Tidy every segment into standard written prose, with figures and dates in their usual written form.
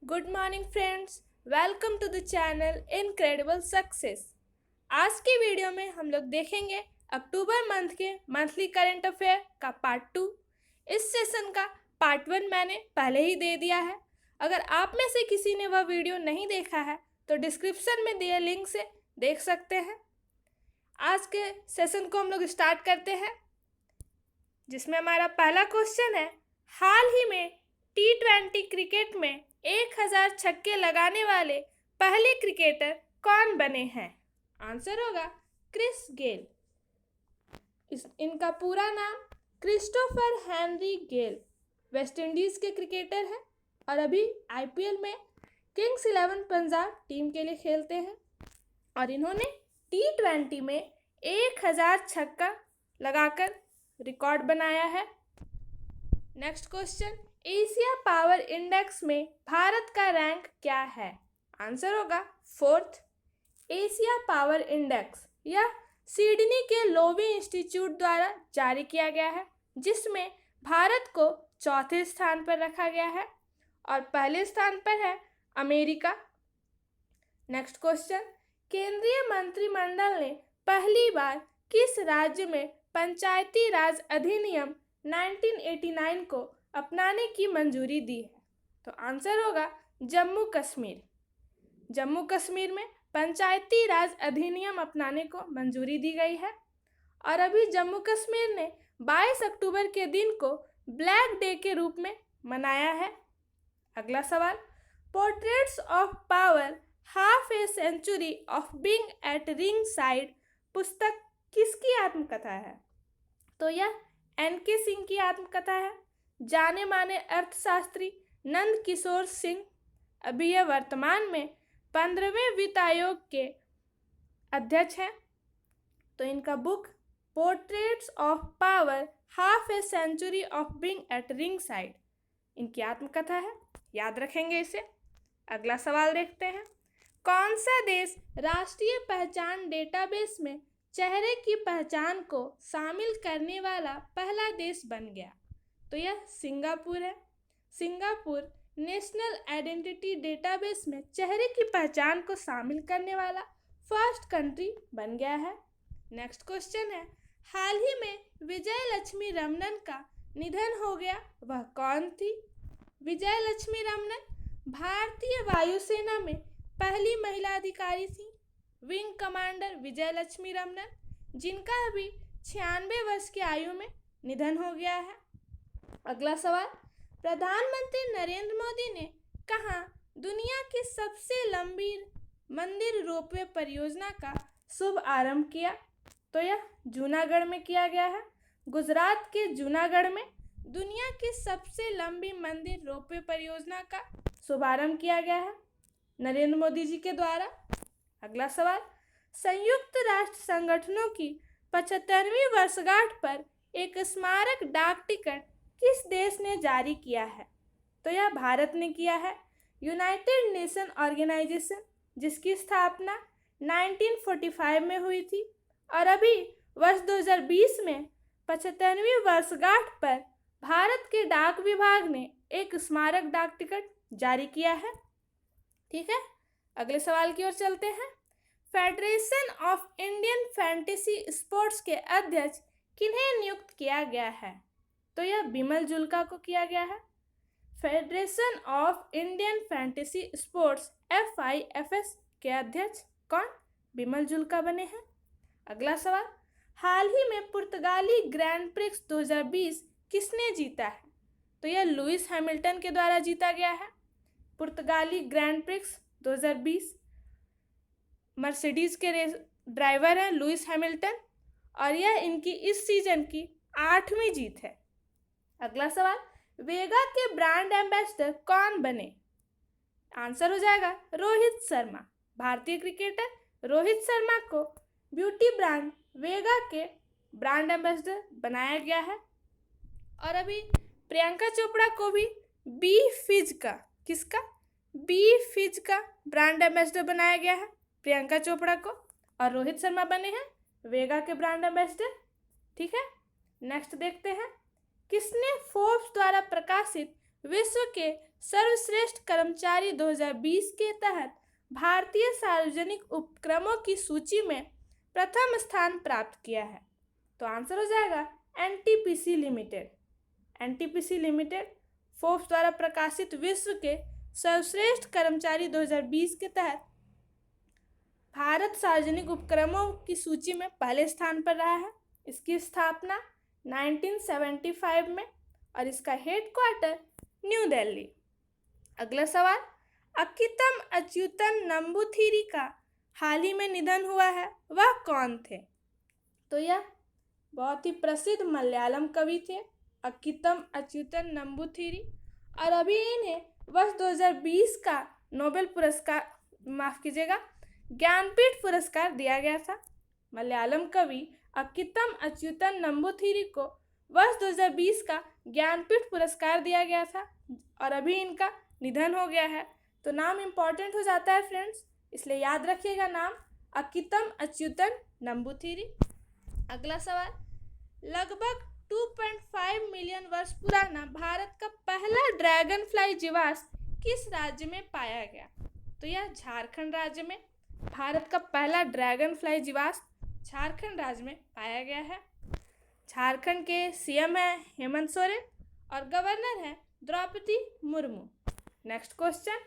Good morning friends, welcome to the channel Incredible Success. आज की वीडियो में हम लोग देखेंगे अक्टूबर मंथ के मंथली करंट अफेयर का पार्ट 2। इस सेशन का पार्ट 1 मैंने पहले ही दे दिया है। अगर आप में से किसी ने वह वीडियो नहीं देखा है तो डिस्क्रिप्शन में दिए लिंक से देख सकते हैं। आज के सेशन को हम लोग स्टार्ट करते हैं, जिसमें हमारा पहला क्वेश्चन है, हाल ही में T20 क्रिकेट में 1000 छक्के लगाने वाले पहले क्रिकेटर कौन बने हैं? आंसर होगा क्रिस गेल। इनका पूरा नाम क्रिस्टोफर हेनरी गेल वेस्ट इंडीज के क्रिकेटर हैं और अभी IPL में किंग्स 11 पंजाब टीम के लिए खेलते हैं और इन्होंने T20 में 1000 छक्का लगाकर रिकॉर्ड बनाया है। Next question, Asia power index में भारत का रैंक क्या है? आंसर होगा 4th। एशिया पावर इंडेक्स यह सिडनी के लोवी इंस्टीट्यूट द्वारा जारी किया गया है, जिसमें भारत को चौथे स्थान पर रखा गया है और पहले स्थान पर है अमेरिका। नेक्स्ट क्वेश्चन, केंद्रीय मंत्रिमंडल ने पहली बार किस राज्य में पंचायती राज अधिनियम 1989 को अपनाने की मंजूरी दी है? तो आंसर होगा जम्मू कश्मीर। जम्मू कश्मीर में पंचायती राज अधिनियम अपनाने को मंजूरी दी गई है और अभी जम्मू कश्मीर ने 22 अक्टूबर के दिन को ब्लैक डे के रूप में मनाया है। अगला सवाल, portraits of power half a century of being at ring side पुस्तक किसकी आत्मकथा है? तो यह NK सिंह की आत्मकथा है। जाने माने अर्थशास्त्री नंद किशोर सिंह अभी यह वर्तमान में 15वें वित्त आयोग के अध्यक्ष हैं। तो इनका book portraits of power half a century of being at ring side इनकी आत्मकथा है, याद रखेंगे इसे। अगला सवाल देखते हैं, कौन सा देश राष्ट्रीय पहचान डेटाबेस में चेहरे की पहचान को शामिल करने वाला पहला देश बन गया? तो यह सिंगापुर है। सिंगापुर नेशनल आइडेंटिटी डेटाबेस में चेहरे की पहचान को शामिल करने वाला फर्स्ट कंट्री बन गया है। नेक्स्ट क्वेश्चन है, हाल ही में विजय लक्ष्मी रमनन का निधन हो गया, वह कौन थी? विजय लक्ष्मी रमनन भारतीय वायुसेना में पहली महिला अधिकारी थी। विंग कमांडर विजय लक्ष्मी रमनन, जिनका अभी 96 वर्ष की आयु में निधन हो गया है। अगला सवाल, प्रधानमंत्री नरेंद्र मोदी ने कहाँ दुनिया की सबसे लंबी मंदिर रोपवे परियोजना का शुभ आरंभ किया? तो यह जूनागढ़ में किया गया है। गुजरात के जूनागढ़ में दुनिया की सबसे लंबी मंदिर रोपवे परियोजना का शुभारंभ किया गया है नरेंद्र मोदी जी के द्वारा। अगला सवाल, संयुक्त राष्ट्र संगठनों की 75वीं वर्षगांठ पर एक स्मारक डाक टिकट किस देश ने जारी किया है? तो यह भारत ने किया है। यूनाइटेड नेशन ऑर्गेनाइजेशन, जिसकी स्थापना 1945 में हुई थी और अभी वर्ष 2020 में 75वीं वर्षगांठ पर भारत के डाक विभाग ने एक स्मारक डाक टिकट जारी किया है। ठीक है, अगले सवाल की ओर चलते हैं, federation of Indian fantasy sports के अध्यक्ष किन्हें नियुक्त किया गया है? तो यह बिमल जुल्का को किया गया है। Federation of Indian fantasy sports FIFS के अध्यक्ष कौन? बिमल जुल्का बने हैं। अगला सवाल, हाल ही में पुर्तगाली ग्रैंड प्रिक्स 2020 किसने जीता है? तो यह लुइस हैमिल्टन के द्वारा जीता गया है। पुर्तगाली ग्रैंड प्रिक्स 2020 मर्सिडीज के ड्राइवर हैं लुइस हैमिल्टन और यह इनकी इस सीजन की 8वीं जीत है। अगला सवाल, वेगा के ब्रांड एम्बेसडर कौन बने? आंसर हो जाएगा रोहित शर्मा। भारतीय क्रिकेटर रोहित शर्मा को ब्यूटी ब्रांड वेगा के ब्रांड एम्बेसडर बनाया गया है और अभी प्रियंका चोपड़ा को भी बी फिज का ब्रांड एम्बेसडर बनाया गया है प्रियंका चोपड़ा को, और रोहित शर्मा बने हैं वेगा के ब्रांड एम्बेसडर। ठीक है, नेक्स्ट देखते हैं, किसने फोर्ब्स द्वारा प्रकाशित विश्व के सर्वश्रेष्ठ कर्मचारी 2020 के तहत भारतीय सार्वजनिक उपक्रमों की सूची में प्रथम स्थान प्राप्त किया है? तो आंसर हो जाएगा NTPC limited. NTPC limited Forbes द्वारा प्रकाशित विश्व के सर्वश्रेष्ठ कर्मचारी 2020 के तहत भारत सार्वजनिक उपक्रमों की सूची में पहले स्थान पर रहा है। इसकी स्थापना 1975 में और इसका हेडक्वार्टर न्यू दिल्ली। अगला सवाल, अक्कीतम अच्युतन नंबूथिरी का हाल ही में निधन हुआ है, वह कौन थे? तो यह बहुत ही प्रसिद्ध मलयालम कवि थे अक्कीतम अच्युतन नंबूथिरी, और अभी इन्हें वर्ष 2020 का नोबेल पुरस्कार, माफ कीजिएगा, ज्ञानपीठ पुरस्कार दिया गया था। मलयालम कवि अक्कीतम अच्युतन नंबूथिरी को वर्ष 2020 का ज्ञानपीठ पुरस्कार दिया गया था और अभी इनका निधन हो गया है। तो नाम इम्पॉर्टेंट हो जाता है फ्रेंड्स, इसलिए याद रखिएगा नाम अक्कीतम अच्युतन नंबूथिरी। अगला सवाल, लगभग 2.5 मिलियन वर्ष पुराना भारत का पहला ड्रैगन फ्लाई जीवाश्म किस राज्य में पाया गया? तो यह झारखंड राज्य में भारत का पहला ड्रैगन फ्लाई जीवाश्म झारखंड राज्य में पाया गया है। झारखंड के सीएम है हेमंत सोरेन और गवर्नर है द्रौपदी मुर्मू। नेक्स्ट क्वेश्चन,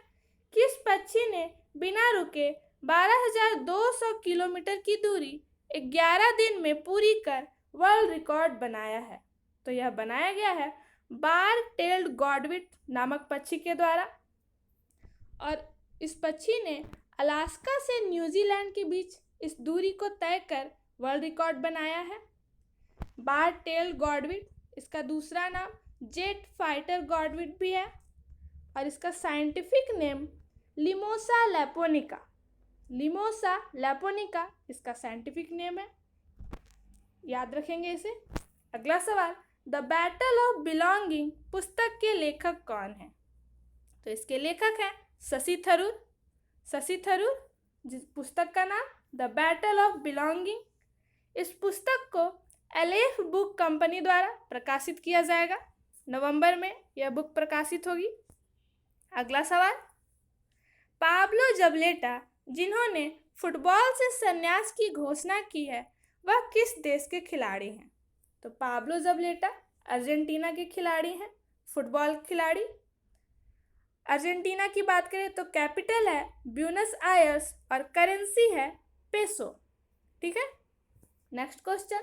किस पक्षी ने बिना रुके 12,200 किलोमीटर की दूरी 11 दिन में पूरी कर वर्ल्ड रिकॉर्ड बनाया है? तो यह बनाया गया है बार टेल्ड गॉडविट नामक पक्षी के द्वारा, और इस पक्षी ने अलास्का से न्यूजीलैंड के बीच इस दूरी को तय कर वर्ल्ड रिकॉर्ड बनाया है। बार टेल्ड गॉडविट, इसका दूसरा नाम जेट फाइटर गॉडविट भी है और इसका साइंटिफिक नेम लिमोसा लैपोनिका। लिमोसा लैपोनिका इसका साइंटिफिक नेम है, याद रखेंगे इसे। अगला सवाल, द बैटल ऑफ बिलोंगिंग पुस्तक के लेखक कौन है? तो इसके लेखक हैं शशि थरूर। शशि थरूर, जिस पुस्तक का नाम द बैटल ऑफ बिलोंगिंग। इस पुस्तक को एलेफ बुक कंपनी द्वारा प्रकाशित किया जाएगा। नवंबर में यह बुक प्रकाशित होगी। अगला सवाल, पाब्लो जबलेटा जिन्होंने फुटबॉल से संन्यास की घोषणा की है, वह किस देश के खिलाड़ी हैं? तो पाब्लो जबलेटा अर्जेंटीना के खिलाड़ी हैं, फुटबॉल खिलाड़ी। अर्जेंटीना की बात करें तो कैपिटल है ब्यूनस आयर्स और करेंसी है पेसो। ठीक है। नेक्स्ट क्वेश्चन,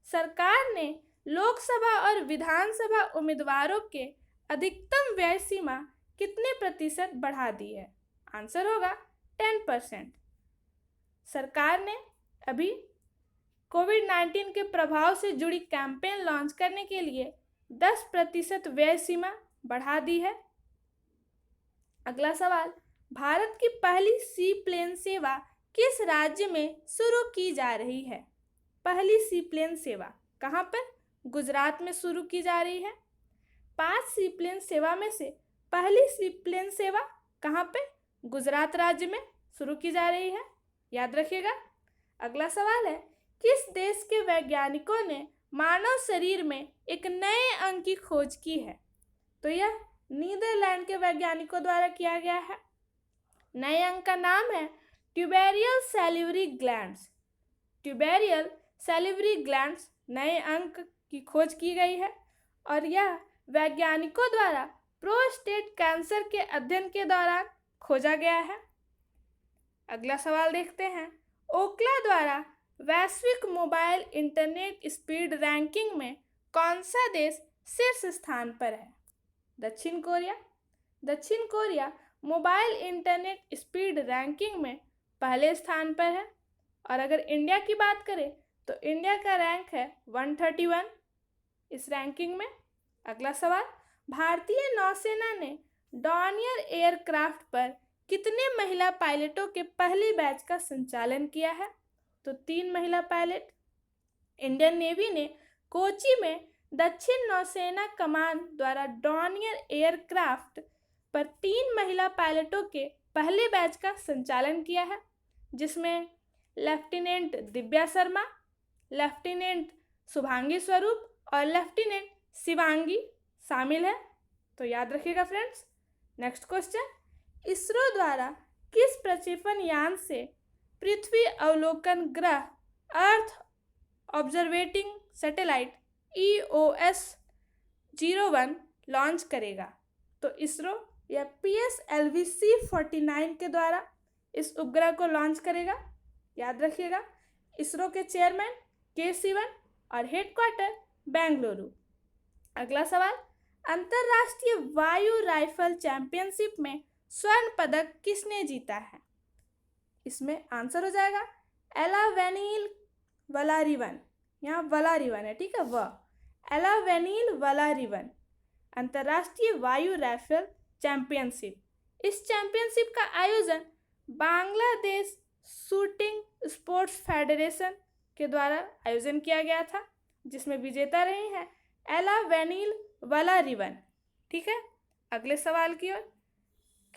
सरकार ने लोकसभा और विधानसभा उम्मीदवारों के अधिकतम व्यय सीमा कितने प्रतिशत बढ़ा दी है? आंसर होगा 10%। सरकार ने अभी कोविड-19 के प्रभाव से जुड़ी कैंपेन लॉन्च करने के लिए 10% व्यय सीमा बढ़ा दी है। अगला सवाल, भारत की पहली सी प्लेन सेवा किस राज्य में शुरू की जा रही है? पहली सी प्लेन सेवा कहाँ पर? गुजरात में शुरू की जा रही है। 5 सी प्लेन सेवा में से पहली सी प्लेन सेवा कहाँ पे? गुजरात राज्य में शुरू की जा रही है, याद रखिएगा। अगला सवाल है, किस देश के वैज्ञानिकों ने मानव शरीर में एक नए अंग की खोज की है? तो यह नीदरलैंड के वैज्ञानिकों द्वारा किया गया है। नए अंग का नाम है ट्यूबेरियल सैलिवरी ग्लैंड्स। ट्यूबेरियल सैलिवरी ग्लैंड्स नए अंग की खोज की गई है और यह वैज्ञानिकों द्वारा प्रोस्टेट कैंसर के अध्ययन के दौरान खोजा गया है। अगला सवाल देखते हैं, ओकला द्वारा वैश्विक मोबाइल इंटरनेट स्पीड रैंकिंग में कौन सा देश शीर्ष स्थान पर है? दक्षिण कोरिया। दक्षिण Korea mobile internet speed ranking में पहले स्थान पर है और अगर इंडिया की बात करें तो इंडिया का रैंक है 131 इस रैंकिंग में। अगला सवाल, भारतीय नौसेना ने डॉनियर एयरक्राफ्ट पर कितने महिला पायलटों के पहले बैच का संचालन किया है? तो 3 महिला पायलट। इंडियन नेवी ने कोची में दक्षिण नौसेना कमान द्वारा डॉनियर एयरक्राफ्ट पर 3 महिला पायलटों के पहले बैच का संचालन किया है, जिसमें लेफ्टिनेंट दिव्या शर्मा, लेफ्टिनेंट शुभांगी स्वरूप और लेफ्टिनेंट शिवांगी शामिल है। तो याद रखिएगा फ्रेंड्स, नेक्स्ट क्वेश्चन, इसरो द्वारा किस प्रक्षेपण यान से पृथ्वी अवलोकन ग्रह अर्थ ऑब्जर्वेटिंग सैटेलाइट EOS-01 लॉन्च करेगा? तो इसरो या PSLV-C49 के द्वारा इस उपग्रह को लॉन्च करेगा। याद रखिएगा, इसरो के चेयरमैन के सिवन और हेडक्वार्टर बेंगलुरु। अगला सवाल, अंतरराष्ट्रीय वायु राइफल चैंपियनशिप में स्वर्ण पदक किसने जीता है? इसमें आंसर हो जाएगा एलावेनिल वलारिवन। यहाँ वलारिवन है, ठीक है, वह एलावेनिल वलारिवन। अंतरराष्ट्रीय वायु राइफल चैंपियनशिप, इस चैंपियनशिप का आयोजन बांग्लादेश शूटिंग स्पोर्ट्स फेडरेशन के द्वारा आयोजन किया गया था, जिसमें विजेता रही हैं एलावेनिल वलारिवन। ठीक है, अगले सवाल की ओर,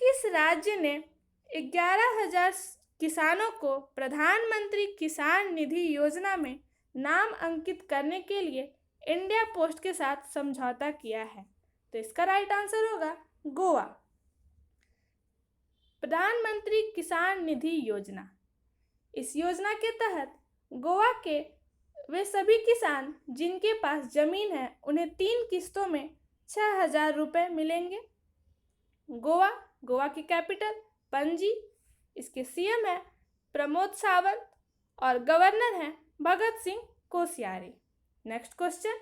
किस राज्य ने 11,000 किसानों को प्रधानमंत्री किसान निधि योजना में नाम अंकित करने के लिए इंडिया पोस्ट के साथ समझौता किया है? तो इसका राइट आंसर होगा गोवा। प्रधानमंत्री किसान निधि योजना, इस योजना के तहत गोवा के वे सभी किसान जिनके पास जमीन है उन्हें 3 किस्तों में 6,000 रुपये मिलेंगे। गोवा, गोवा की कैपिटल पणजी, इसके सीएम है प्रमोद सावंत और गवर्नर हैं भगत सिंह कोश्यारी। नेक्स्ट क्वेश्चन,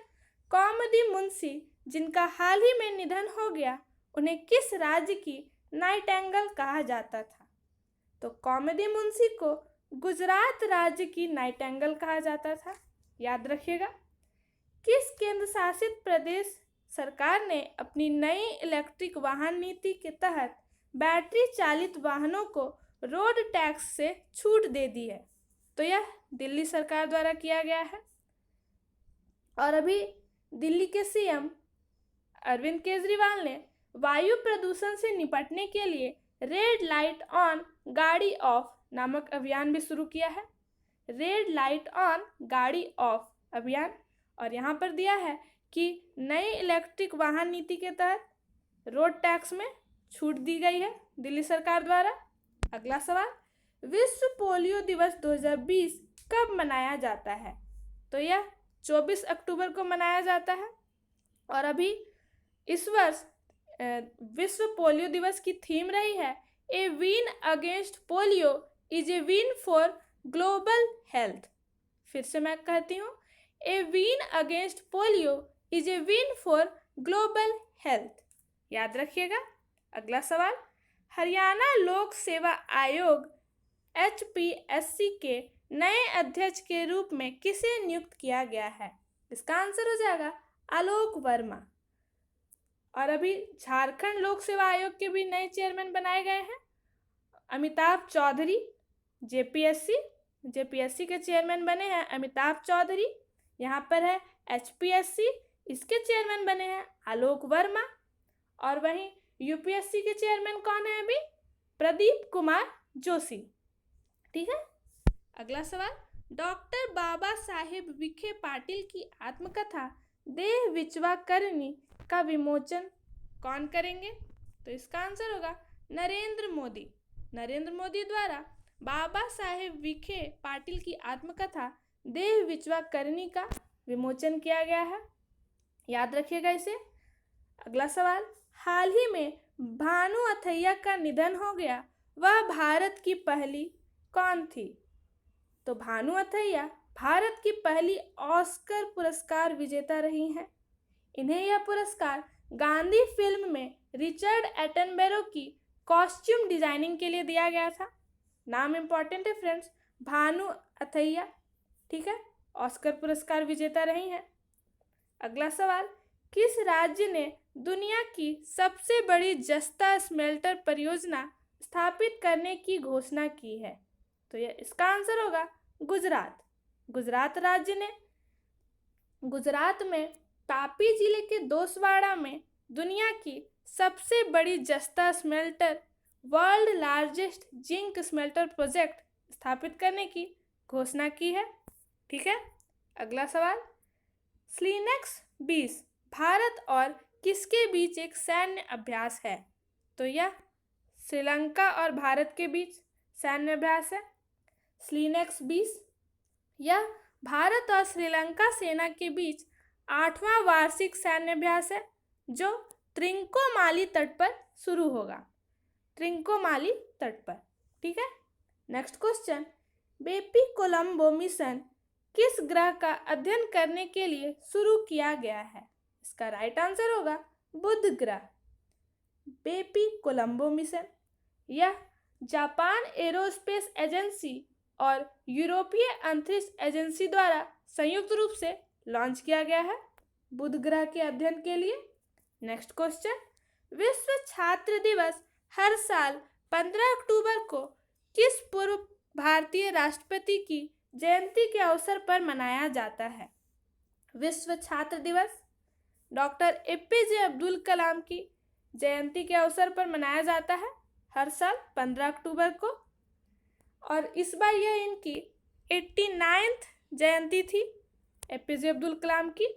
कौमुदी मुंशी जिनका हाल ही में निधन हो गया उन्हें किस राज्य की नाइटेंगल कहा जाता था? तो कौमुदी मुंशी को गुजरात राज्य की नाइटेंगल कहा जाता था। याद रखिएगा, किस केंद्र शासित प्रदेश सरकार ने अपनी नई इलेक्ट्रिक वाहन नीति के तहत बैटरी चालित वाहनों को रोड टैक्स से छूट दे दी है? तो यह दिल्ली सरकार द्वारा किया गया है। और अभी दिल्ली के सीएम अरविंद केजरीवाल ने वायु प्रदूषण से निपटने के लिए रेड लाइट ऑन गाड़ी ऑफ नामक अभियान भी शुरू किया है। रेड लाइट ऑन गाड़ी ऑफ अभियान, और यहाँ पर दिया है कि नई इलेक्ट्रिक वाहन नीति के तहत रोड टैक्स में छूट दी गई है दिल्ली सरकार द्वारा। अगला सवाल, विश्व पोलियो दिवस 2020 कब मनाया जाता है? तो यह 24 अक्टूबर को मनाया जाता है। और अभी इस वर्ष विश्व पोलियो दिवस की थीम रही है a win against polio is a win for global health. फिर से मैं कहती हूँ, a win against polio is a win for global health. याद रखिएगा। अगला सवाल, हरियाणा लोक सेवा आयोग HPSC के नए अध्यक्ष के रूप में किसे नियुक्त किया गया है? इसका आंसर हो जाएगा आलोक वर्मा। और अभी झारखंड लोक सेवा आयोग के भी नए चेयरमैन बनाए गए हैं। अमिताभ चौधरी JPSC के चेयरमैन बने हैं अमिताभ चौधरी। यहाँ पर है HPSC, इसके चेयरमैन बने हैं आलोक वर्मा। और वहीं UPSC के चेयरमैन कौन है? अभी प्रदीप कुमार जोशी। ठीक है। अगला सवाल, डॉक्टर बाबा साहेब विखे पाटिल की आत्मकथा देह विचवा करनी का विमोचन कौन करेंगे? तो इसका आंसर होगा नरेंद्र मोदी। नरेंद्र मोदी द्वारा बाबा साहेब विखे पाटिल की आत्मकथा देह विचवा करनी का विमोचन किया गया है। याद रखिएगा इसे। अगला सवाल, हाल ही में भानु अथैया का निधन हो गया, वह भारत की पहली कौन थी? तो भानु अथैया भारत की पहली ऑस्कर पुरस्कार विजेता रही हैं। इन्हें यह पुरस्कार गांधी फिल्म में रिचर्ड एटनबरो की कॉस्ट्यूम डिजाइनिंग के लिए दिया गया था। नाम इंपॉर्टेंट है फ्रेंड्स, भानु अथैया। ठीक है, ऑस्कर पुरस्कार विजेता रही हैं। अगला सवाल, किस राज्य ने दुनिया की सबसे बड़ी जस्ता स्मेल्टर परियोजना स्थापित करने की घोषणा की है? तो यह इसका आंसर होगा गुजरात। गुजरात राज्य ने गुजरात में तापी जिले के दोसवाड़ा में दुनिया की सबसे बड़ी जस्ता smelter world largest zinc smelter project स्थापित करने की घोषणा की है। ठीक है। अगला सवाल, स्लिनेक्स 20 भारत और किसके बीच एक सैन्य अभ्यास है? तो यह श्रीलंका और भारत के बीच सैन्य अभ्यास है। स्लिनेक्स 20 यह भारत और श्रीलंका सेना के बीच 8वां वार्षिक सैन्य अभ्यास है जो त्रिंकोमाली तट पर शुरू होगा। त्रिंकोमाली तट पर, ठीक है। नेक्स्ट क्वेश्चन, बेपी कोलंबो मिशन किस ग्रह का अध्ययन करने के लिए शुरू किया गया है? इसका राइट आंसर होगा बुध ग्रह। बेपी कोलंबो मिशन यह जापान एरोस्पेस एजेंसी और यूरोपीय अंतरिक्ष एजेंसी द्वारा संयुक्त रूप से लॉन्च किया गया है बुध ग्रह के अध्ययन के लिए। नेक्स्ट क्वेश्चन, विश्व छात्र दिवस हर साल 15 अक्टूबर को किस पूर्व भारतीय राष्ट्रपति की जयंती के अवसर पर मनाया जाता है? विश्व छात्र दिवस डॉक्टर एपीजे अब्दुल कलाम की जयंती के अवसर पर मनाया जाता है हर साल 15 अक्टूबर को, और इस बार यह इनकी 89th जयंती थी एपीजे अब्दुल कलाम की।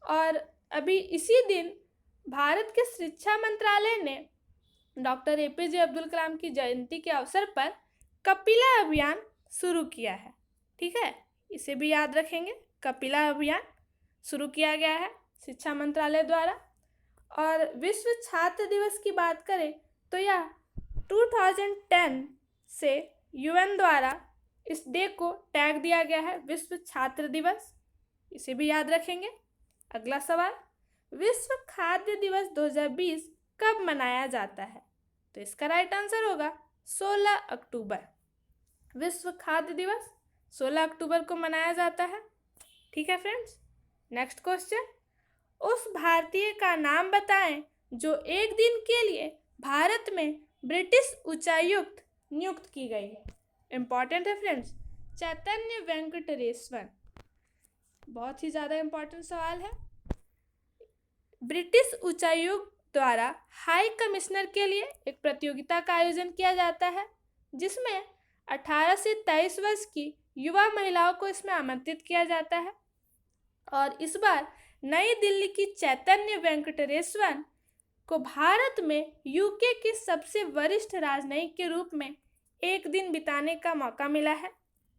और अभी इसी दिन भारत के शिक्षा मंत्रालय ने डॉक्टर एपीजे अब्दुल कलाम की जयंती के अवसर पर कपिला अभियान शुरू किया है, ठीक है। इसे भी याद रखेंगे, कपिला अभियान शुरू किया गया है शिक्षा मंत्रालय द्वारा। और विश्व छात्र दिवस की बात करें तो यह 2010 से यूएन द्वारा इस डे को टैग दिया गया है विश्व छात्र दिवस, इसे भी याद रखेंगे। अगला सवाल, विश्व खाद्य दिवस 2020 कब मनाया जाता है? तो इसका राइट आंसर होगा 16 अक्टूबर। विश्व खाद्य दिवस 16 अक्टूबर को मनाया जाता है, ठीक है फ्रेंड्स। नेक्स्ट क्वेश्चन, उस भारतीय का नाम बताएं जो एक दिन के लिए भारत में ब्रिटिश उच्चायुक्त नियुक्त की गई है। इंपॉर्टेंट है फ्रेंड्स, चैतन्य वेंकटेश्वर, बहुत ही ज़्यादा इंपॉर्टेंट सवाल है। ब्रिटिश उच्चायुक्त द्वारा हाई कमिश्नर के लिए एक प्रतियोगिता का आयोजन किया जाता है जिसमें 18 से 23 वर्ष की युवा महिलाओं को इसमें आमंत्रित किया जाता है। और इस बार नई दिल्ली की चैतन्य वेंकटेश्वर को भारत में यूके के सबसे वरिष्ठ राजनयिक के रूप में एक दिन बिताने का मौका मिला है।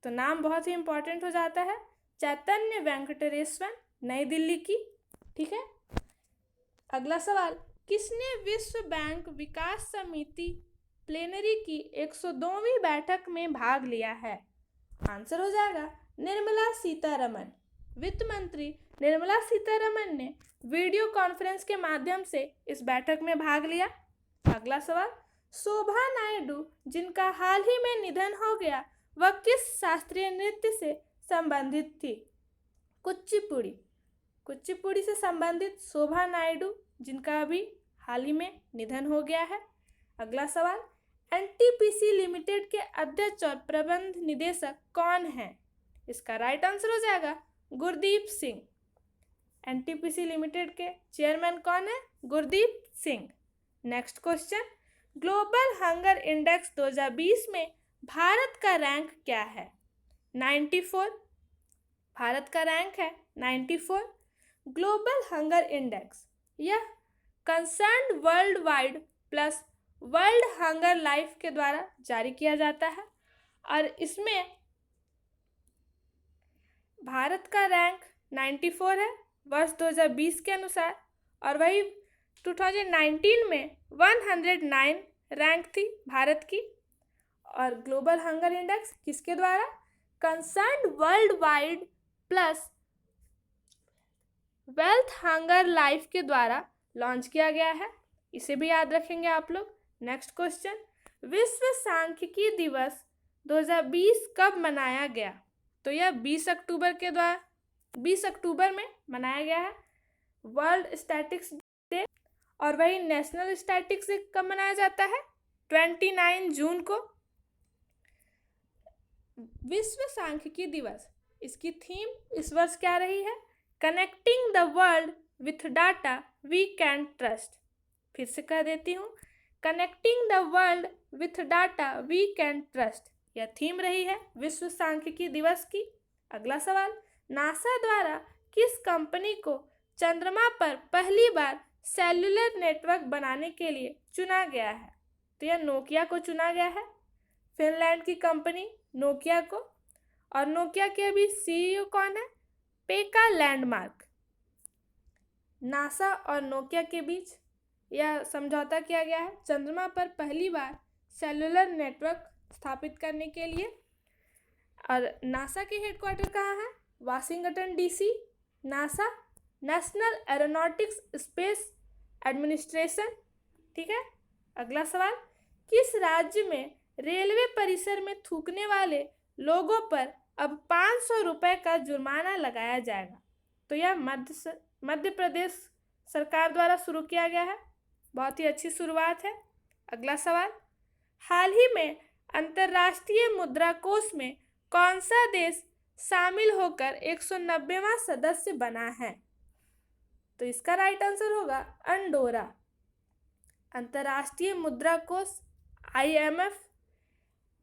तो नाम बहुत ही इंपॉर्टेंट हो जाता है, चैतन्य वेंकटेश्वर, नई दिल्ली की, ठीक है। अगला सवाल, किसने विश्व बैंक विकास समिति प्लेनरी की 102वीं बैठक में भाग लिया है? आंसर हो जाएगा निर्मला सीतारमण। वित्त मंत्री निर्मला सीतारमण ने वीडियो कॉन्फ्रेंस के माध्यम से इस बैठक में भाग लिया। अगला सवाल, शोभा नायडू जिनका हाल ही में निधन हो गया वह किस शास्त्रीय नृत्य से संबंधित थी? कुचिपुड़ी। कुचिपुड़ी से संबंधित शोभा नायडू जिनका अभी हाल ही में निधन हो गया है। अगला सवाल, एनटीपीसी लिमिटेड के अध्यक्ष और प्रबंध निदेशक कौन हैं? इसका राइट आंसर हो जाएगा गुरदीप सिंह। एनटीपीसी लिमिटेड के चेयरमैन कौन है? Gurdeep Singh. Next question, global hunger index 2020 में भारत का रैंक क्या है? 94। भारत का रैंक है 94। ग्लोबल हंगर इंडेक्स यह concerned world wide plus world hunger life के द्वारा जारी किया जाता है और इसमें भारत का रैंक 94 है वर्ष 2020 के अनुसार, और वही 2019 में 109 रैंक थी भारत की। और ग्लोबल हंगर इंडेक्स किसके द्वारा? Concerned world wide plus wealth hunger life के द्वारा लॉन्च किया गया है, इसे भी याद रखेंगे आप लोग। नेक्स्ट क्वेश्चन, विश्व सांख्यिकी दिवस 2020 कब मनाया गया? तो यह 20 अक्टूबर में मनाया गया है वर्ल्ड स्टैटिक्स डे। और वही नेशनल स्टैटिक्स डे कब मनाया जाता है? 29 जून को। विश्व सांख्यिकी दिवस, इसकी थीम इस वर्ष क्या रही है? Connecting the world with data we can trust. फिर से कह देती हूँ, connecting the world with data we can trust, यह थीम रही है विश्व सांख्यिकी दिवस की। अगला सवाल, नासा द्वारा किस कंपनी को चंद्रमा पर पहली बार सेल्युलर नेटवर्क बनाने के लिए चुना गया है? तो यह नोकिया को चुना गया है, फिनलैंड की कंपनी नोकिया को। और नोकिया के अभी सीईओ कौन है? पेका लैंडमार्क। नासा और नोकिया के बीच यह समझौता किया गया है चंद्रमा पर पहली बार सेल्युलर नेटवर्क स्थापित करने के लिए। और नासा के हेडक्वार्टर कहाँ है? Washington DC. NASA national aeronautics space administration. ठीक है। अगला सवाल, किस राज्य में रेलवे परिसर में थूकने वाले लोगों पर अब 500 रुपये का जुर्माना लगाया जाएगा? तो यह मध्य प्रदेश सरकार द्वारा शुरू किया गया है। बहुत ही अच्छी शुरुआत है। अगला सवाल, हाल ही में अंतर्राष्ट्रीय मुद्रा कोष में कौन सा देश शामिल होकर 190वां सदस्य बना है? तो इसका राइट आंसर होगा अंडोरा। अंतर्राष्ट्रीय मुद्रा कोष IMF,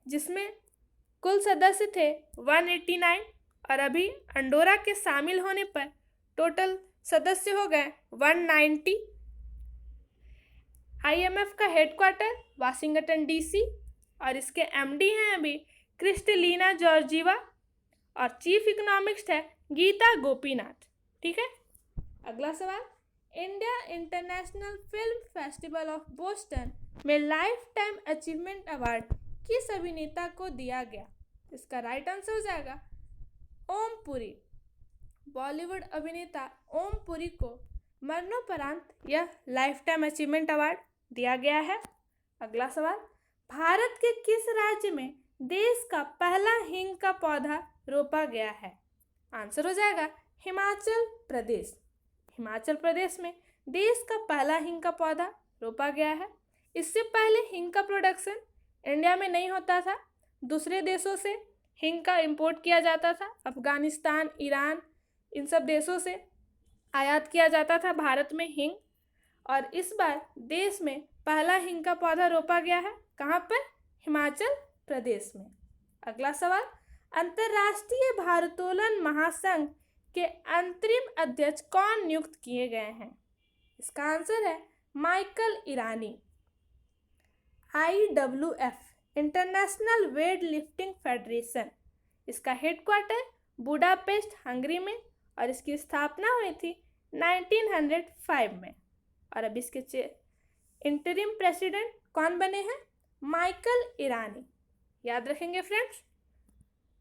जिसमें कुल सदस्य थे 189 और अभी अंडोरा के शामिल होने पर टोटल सदस्य हो गए 190। IMF का हेडक्वार्टर वाशिंगटन डीसी और इसके MD हैं अभी क्रिस्टलीना जॉर्जीवा और चीफ इकोनॉमिस्ट है गीता गोपीनाथ। ठीक है। अगला सवाल, India international film festival of Boston में लाइफ टाइम अचीवमेंट अवार्ड किस अभिनेता को दिया गया? इसका राइट आंसर हो जाएगा ओम पुरी। बॉलीवुड अभिनेता ओम पुरी को मरणोपरांत यह लाइफ टाइम अचीवमेंट अवार्ड दिया गया है। अगला सवाल, भारत के किस राज्य में देश का पहला हींग का पौधा रोपा गया है? आंसर हो जाएगा हिमाचल प्रदेश। हिमाचल प्रदेश में देश का पहला हींग का पौधा रोपा गया है। इससे पहले हींग का प्रोडक्शन इंडिया में नहीं होता था, दूसरे देशों से हींग का इंपोर्ट किया जाता था। अफगानिस्तान, ईरान, इन सब देशों से आयात किया जाता था भारत में हींग। और इस बार देश में पहला हींग का पौधा रोपा गया है। कहाँ पर? हिमाचल प्रदेश में। अगला सवाल, अंतर्राष्ट्रीय भारोत्तोलन महासंघ के अंतरिम अध्यक्ष कौन नियुक्त किए गए हैं? इसका आंसर है माइकल ईरानी। IWF international weight lifting federation, इसका हेडक्वार्टर बुडापेस्ट हंगरी में और इसकी स्थापना हुई थी 1905 में। और अब इसके इंटरिम प्रेसिडेंट कौन बने हैं? माइकल ईरानी। याद रखेंगे फ्रेंड्स।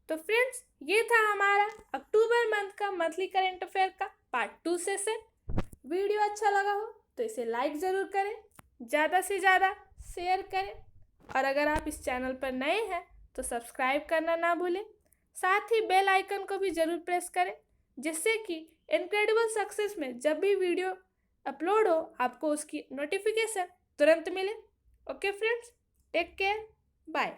तो फ्रेंड्स, ये था हमारा अक्टूबर मंथ का मंथली करंट अफेयर का पार्ट 2 सेशन। वीडियो अच्छा लगा हो तो इसे लाइक ज़रूर करें, ज़्यादा से ज़्यादा शेयर करें और अगर आप इस चैनल पर नए हैं तो सब्सक्राइब करना ना भूलें। साथ ही बेल आइकन को भी ज़रूर प्रेस करें जिससे कि इनक्रेडिबल सक्सेस में जब भी वीडियो अपलोड हो आपको उसकी नोटिफिकेशन तुरंत मिले। Okay friends, take care, bye.